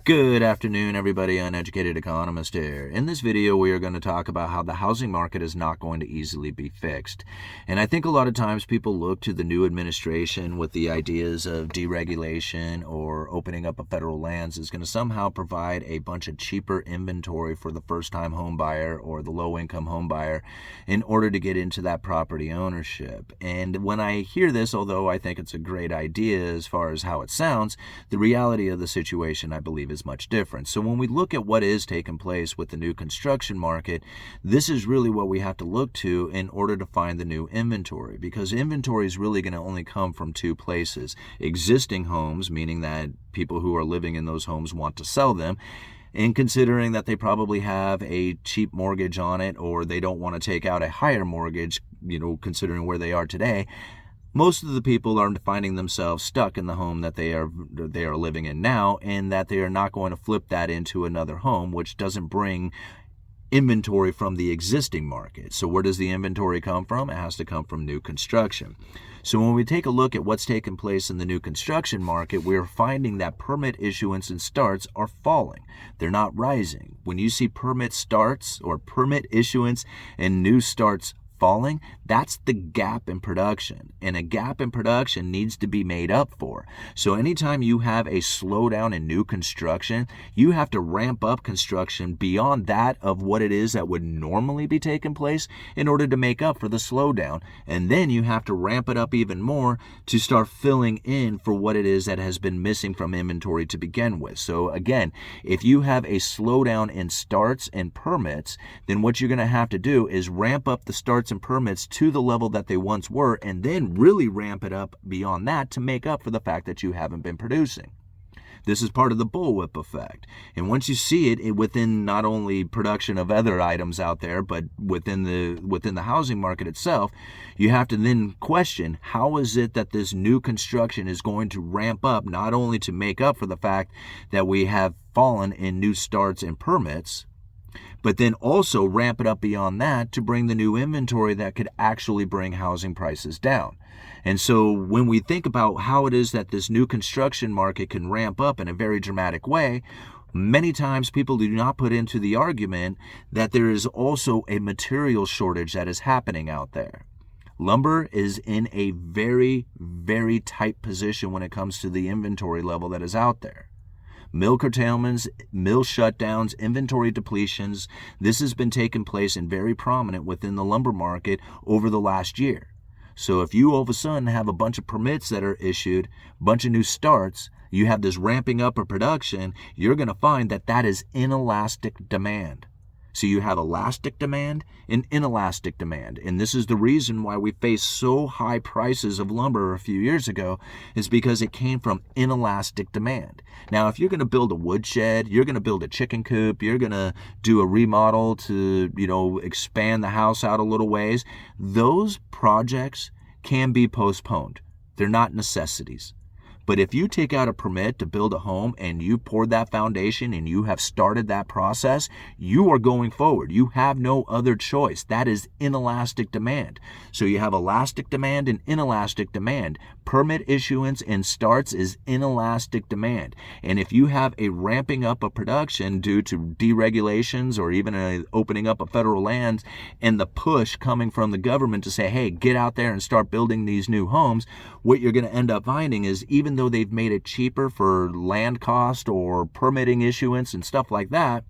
Good afternoon, everybody. Uneducated Economist here. In this video, we are going to talk about how the housing market is not going to easily be fixed. And I think a lot of times people look to the new administration with the ideas of deregulation or opening up of federal lands is going to somehow provide a bunch of cheaper inventory for the first-time home buyer or the low-income home buyer in order to get into that property ownership. And when I hear this, although I think it's a great idea as far as how it sounds, the reality of the situation, I believe, is much different. So when we look at what is taking place with the new construction market, this is really what we have to look to in order to find the new inventory, because inventory is really going to only come from two places: existing homes, meaning that people who are living in those homes want to sell them, and considering that they probably have a cheap mortgage on it or they don't want to take out a higher mortgage, considering where they are today. Most of the people are finding themselves stuck in the home that they are living in now, and that they are not going to flip that into another home, which doesn't bring inventory from the existing market. So where does the inventory come from? It has to come from new construction. So when we take a look at what's taking place in the new construction market, we're finding that permit issuance and starts are falling. They're not rising. When you see permit starts or permit issuance and new starts falling, that's the gap in production, and a gap in production needs to be made up for. So anytime you have a slowdown in new construction, you have to ramp up construction beyond that of what it is that would normally be taking place in order to make up for the slowdown, and then you have to ramp it up even more to start filling in for what it is that has been missing from inventory to begin with. So again, if you have a slowdown in starts and permits, then what you're going to have to do is ramp up the starts and permits to the level that they once were, and then really ramp it up beyond that to make up for the fact that you haven't been producing. This is part of the bullwhip effect. And once you see it within not only production of other items out there, but within the housing market itself, you have to then question, how is it that this new construction is going to ramp up, not only to make up for the fact that we have fallen in new starts and permits, but then also ramp it up beyond that to bring the new inventory that could actually bring housing prices down. And so when we think about how it is that this new construction market can ramp up in a very dramatic way, many times people do not put into the argument that there is also a material shortage that is happening out there. Lumber is in a very, very tight position when it comes to the inventory level that is out there. Mill curtailments, mill shutdowns, inventory depletions, this has been taking place and very prominent within the lumber market over the last year. So if you all of a sudden have a bunch of permits that are issued, a bunch of new starts, you have this ramping up of production, you're going to find that that is inelastic demand. So you have elastic demand and inelastic demand. And this is the reason why we faced so high prices of lumber a few years ago, is because it came from inelastic demand. Now, if you're going to build a woodshed, you're going to build a chicken coop, you're going to do a remodel to, expand the house out a little ways, those projects can be postponed. They're not necessities. But if you take out a permit to build a home and you poured that foundation and you have started that process, you are going forward. You have no other choice. That is inelastic demand. So you have elastic demand and inelastic demand. Permit issuance and starts is inelastic demand. And if you have a ramping up of production due to deregulations or even an opening up of federal lands and the push coming from the government to say, hey, get out there and start building these new homes, what you're going to end up finding is, even though they've made it cheaper for land cost or permitting issuance and stuff like that,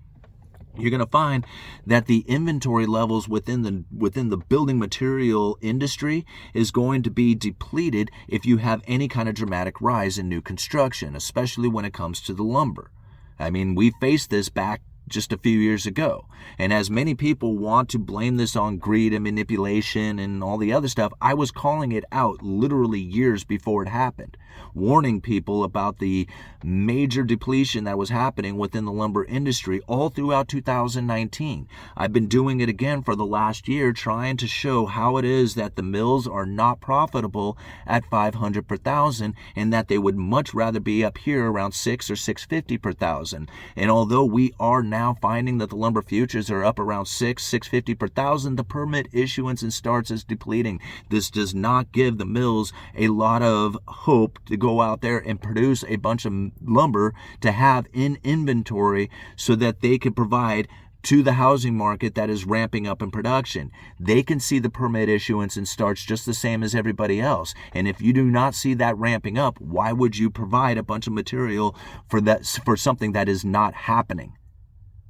you're going to find that the inventory levels within the building material industry is going to be depleted if you have any kind of dramatic rise in new construction, especially when it comes to the lumber. I mean, we faced this back just a few years ago. And as many people want to blame this on greed and manipulation and all the other stuff, I was calling it out literally years before it happened, warning people about the major depletion that was happening within the lumber industry all throughout 2019. I've been doing it again for the last year, trying to show how it is that the mills are not profitable at $500 per thousand, and that they would much rather be up here around $600 or $650 per thousand. And although we are now now finding that the lumber futures are up around $650 per thousand. The permit issuance and starts is depleting. This does not give the mills a lot of hope to go out there and produce a bunch of lumber to have in inventory so that they can provide to the housing market that is ramping up in production. They can see the permit issuance and starts just the same as everybody else. And if you do not see that ramping up, why would you provide a bunch of material for something that is not happening?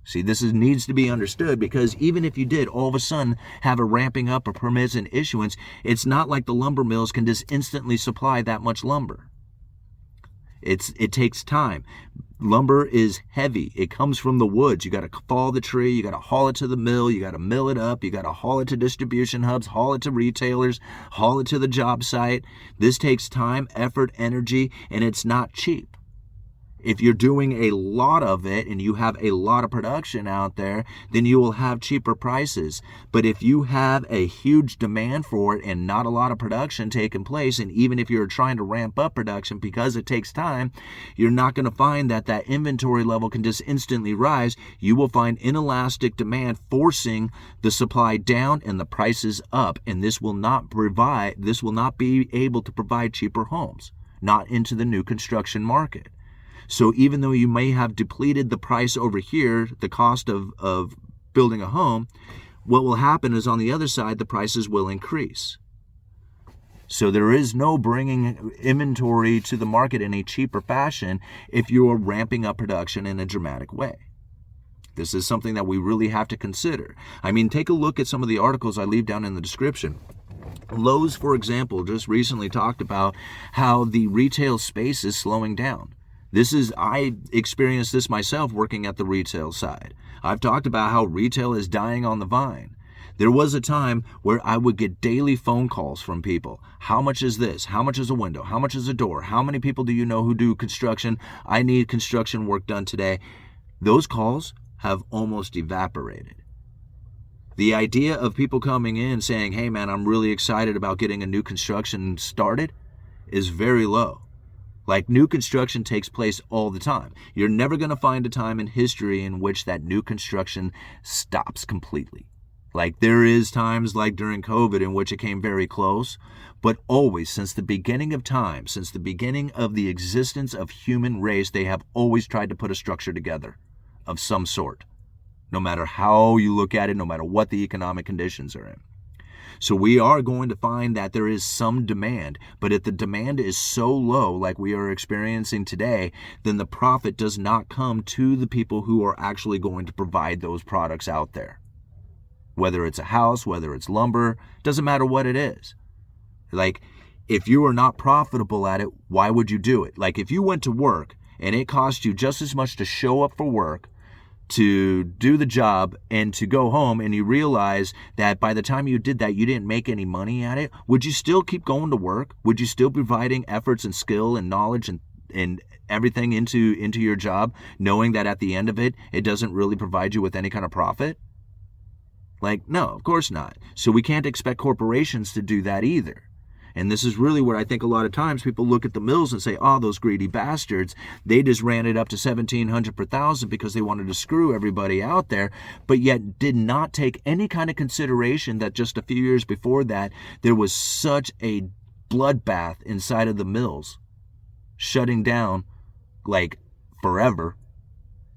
See, this needs to be understood, because even if you did all of a sudden have a ramping up of permits and issuance, it's not like the lumber mills can just instantly supply that much lumber. It takes time. Lumber is heavy. It comes from the woods. You got to fall the tree. You got to haul it to the mill. You got to mill it up. You got to haul it to distribution hubs, haul it to retailers, haul it to the job site. This takes time, effort, energy, and it's not cheap. If you're doing a lot of it and you have a lot of production out there, then you will have cheaper prices. But if you have a huge demand for it and not a lot of production taking place, and even if you're trying to ramp up production because it takes time, you're not going to find that inventory level can just instantly rise. You will find inelastic demand forcing the supply down and the prices up, and this will not be able to provide cheaper homes, not into the new construction market. So even though you may have depleted the price over here, the cost of building a home, what will happen is on the other side, the prices will increase. So there is no bringing inventory to the market in a cheaper fashion if you are ramping up production in a dramatic way. This is something that we really have to consider. I mean, take a look at some of the articles I leave down in the description. Lowe's, for example, just recently talked about how the retail space is slowing down. I experienced this myself working at the retail side. I've talked about how retail is dying on the vine. There was a time where I would get daily phone calls from people. How much is this? How much is a window? How much is a door? How many people do you know who do construction? I need construction work done today. Those calls have almost evaporated. The idea of people coming in saying, hey man, I'm really excited about getting a new construction started is very low. Like, new construction takes place all the time. You're never going to find a time in history in which that new construction stops completely. Like, there is times like during COVID in which it came very close, but always since the beginning of time, since the beginning of the existence of human race, they have always tried to put a structure together of some sort, no matter how you look at it, no matter what the economic conditions are in. So we are going to find that there is some demand, but if the demand is so low like we are experiencing today, then the profit does not come to the people who are actually going to provide those products out there. Whether it's a house, whether it's lumber, doesn't matter what it is. Like, if you are not profitable at it, why would you do it? Like, if you went to work and it cost you just as much to show up for work, to do the job, and to go home, and you realize that by the time you did that, you didn't make any money at it, would you still keep going to work? Would you still be providing efforts and skill and knowledge and everything into your job, knowing that at the end of it, it doesn't really provide you with any kind of profit? Like, no, of course not. So we can't expect corporations to do that either. And this is really where I think a lot of times people look at the mills and say, oh, those greedy bastards, they just ran it up to $1,700 per thousand because they wanted to screw everybody out there, but yet did not take any kind of consideration that just a few years before that, there was such a bloodbath inside of the mills, shutting down like forever,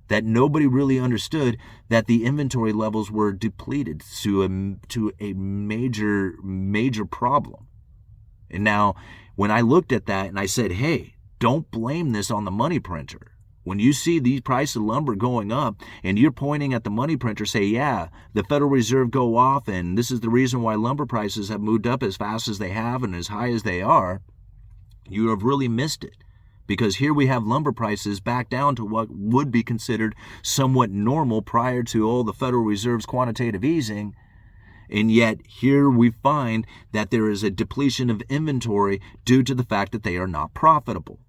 that nobody really understood that the inventory levels were depleted to a major problem. And now, when I looked at that and I said, hey, don't blame this on the money printer. When you see the price of lumber going up and you're pointing at the money printer, say, yeah, the Federal Reserve go off and this is the reason why lumber prices have moved up as fast as they have and as high as they are, you have really missed it. Because here we have lumber prices back down to what would be considered somewhat normal prior to all the Federal Reserve's quantitative easing. And yet here we find that there is a depletion of inventory due to the fact that they are not profitable.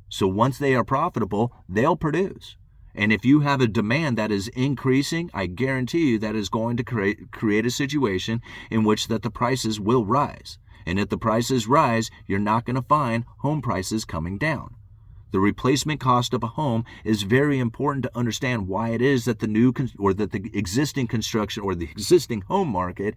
So once they are profitable, they'll produce. And if you have a demand that is increasing, I guarantee you that is going to create a situation in which that the prices will rise. And if the prices rise, you're not going to find home prices coming down. The replacement cost of a home is very important to understand why it is that the existing construction or the existing home market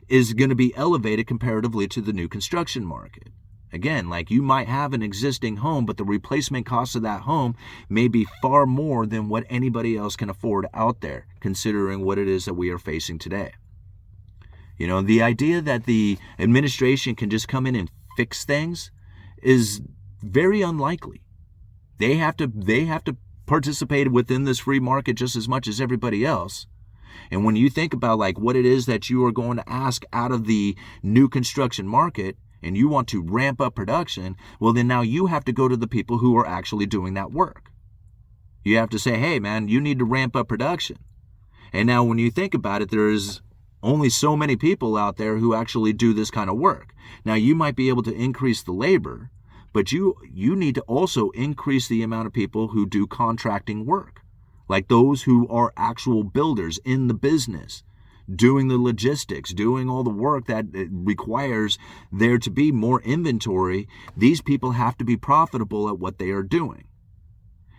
is going to be elevated comparatively to the new construction market. Again, like you might have an existing home, but the replacement cost of that home may be far more than what anybody else can afford out there, considering what it is that we are facing today. You know, the idea that the administration can just come in and fix things is very unlikely. They have to participate within this free market just as much as everybody else. And when you think about like what it is that you are going to ask out of the new construction market, and you want to ramp up production, well, then now you have to go to the people who are actually doing that work. You have to say, hey, man, you need to ramp up production. And now when you think about it, there's only so many people out there who actually do this kind of work. Now, you might be able to increase the labor, but you need to also increase the amount of people who do contracting work, like those who are actual builders in the business, doing the logistics, doing all the work that it requires there to be more inventory. These people have to be profitable at what they are doing.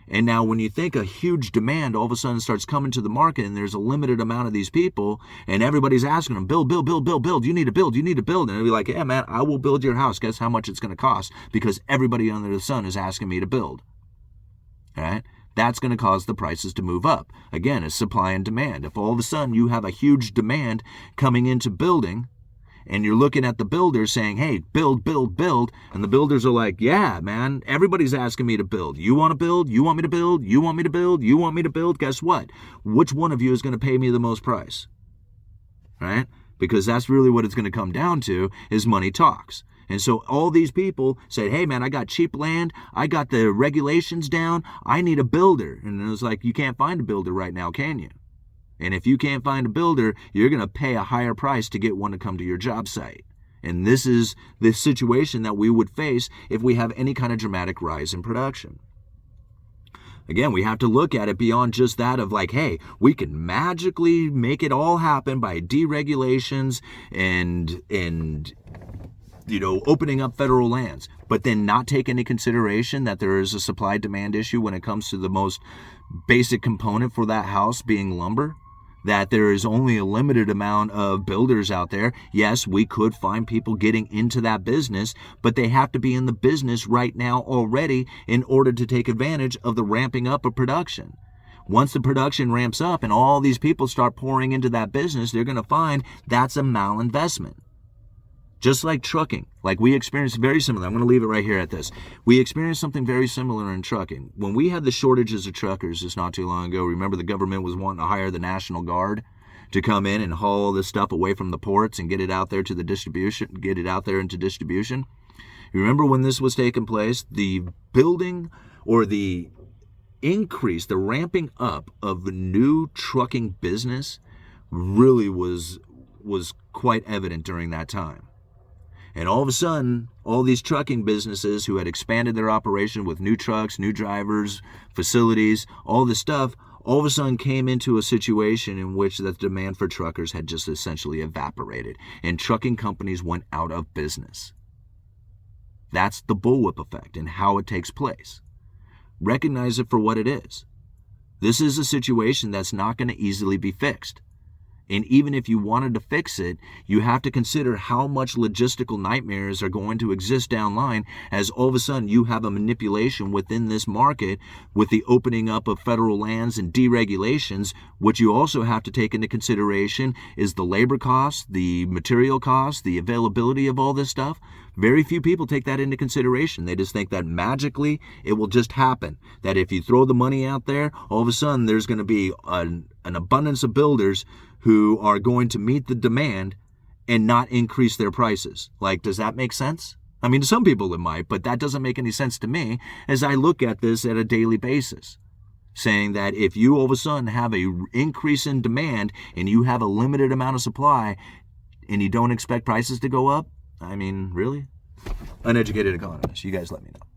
And now when you think a huge demand all of a sudden starts coming to the market and there's a limited amount of these people and everybody's asking them, build, you need to build. And they'll be like, yeah, man, I will build your house. Guess how much it's going to cost? Because everybody under the sun is asking me to build. All right? That's going to cause the prices to move up. Again, it's supply and demand. If all of a sudden you have a huge demand coming into building and you're looking at the builders saying, hey, build, and the builders are like, yeah, man, everybody's asking me to build. You want to build? You want me to build? You want me to build? You want me to build? Guess what? Which one of you is going to pay me the most price? Right? Because that's really what it's going to come down to is money talks. And so all these people said, hey, man, I got cheap land. I got the regulations down. I need a builder. And it was like, you can't find a builder right now, can you? And if you can't find a builder, you're going to pay a higher price to get one to come to your job site. And this is the situation that we would face if we have any kind of dramatic rise in production. Again, we have to look at it beyond just that of like, hey, we can magically make it all happen by deregulations and opening up federal lands, but then not take into consideration that there is a supply-demand issue when it comes to the most basic component for that house being lumber, that there is only a limited amount of builders out there. Yes, we could find people getting into that business, but they have to be in the business right now already in order to take advantage of the ramping up of production. Once the production ramps up and all these people start pouring into that business, they're going to find that's a malinvestment. Just like trucking, like we experienced very similar. I'm going to leave it right here at this. We experienced something very similar in trucking. When we had the shortages of truckers just not too long ago, remember the government was wanting to hire the National Guard to come in and haul all this stuff away from the ports and get it out there to the distribution, get it out there into distribution. You remember when this was taking place, the building or the increase, the ramping up of the new trucking business really was quite evident during that time. And all of a sudden, all these trucking businesses who had expanded their operation with new trucks, new drivers, facilities, all this stuff, all of a sudden came into a situation in which the demand for truckers had just essentially evaporated, and trucking companies went out of business. That's the bullwhip effect and how it takes place. Recognize it for what it is. This is a situation that's not going to easily be fixed. And even if you wanted to fix it, you have to consider how much logistical nightmares are going to exist down line as all of a sudden you have a manipulation within this market with the opening up of federal lands and deregulations. What you also have to take into consideration is the labor costs, the material costs, the availability of all this stuff. Very few people take that into consideration. They just think that magically it will just happen. That if you throw the money out there, all of a sudden there's going to be an abundance of builders who are going to meet the demand and not increase their prices. Like, does that make sense? I mean, to some people it might, but that doesn't make any sense to me as I look at this at a daily basis. Saying that if you all of a sudden have an increase in demand and you have a limited amount of supply and you don't expect prices to go up, I mean, really? Uneducated economist, you guys let me know.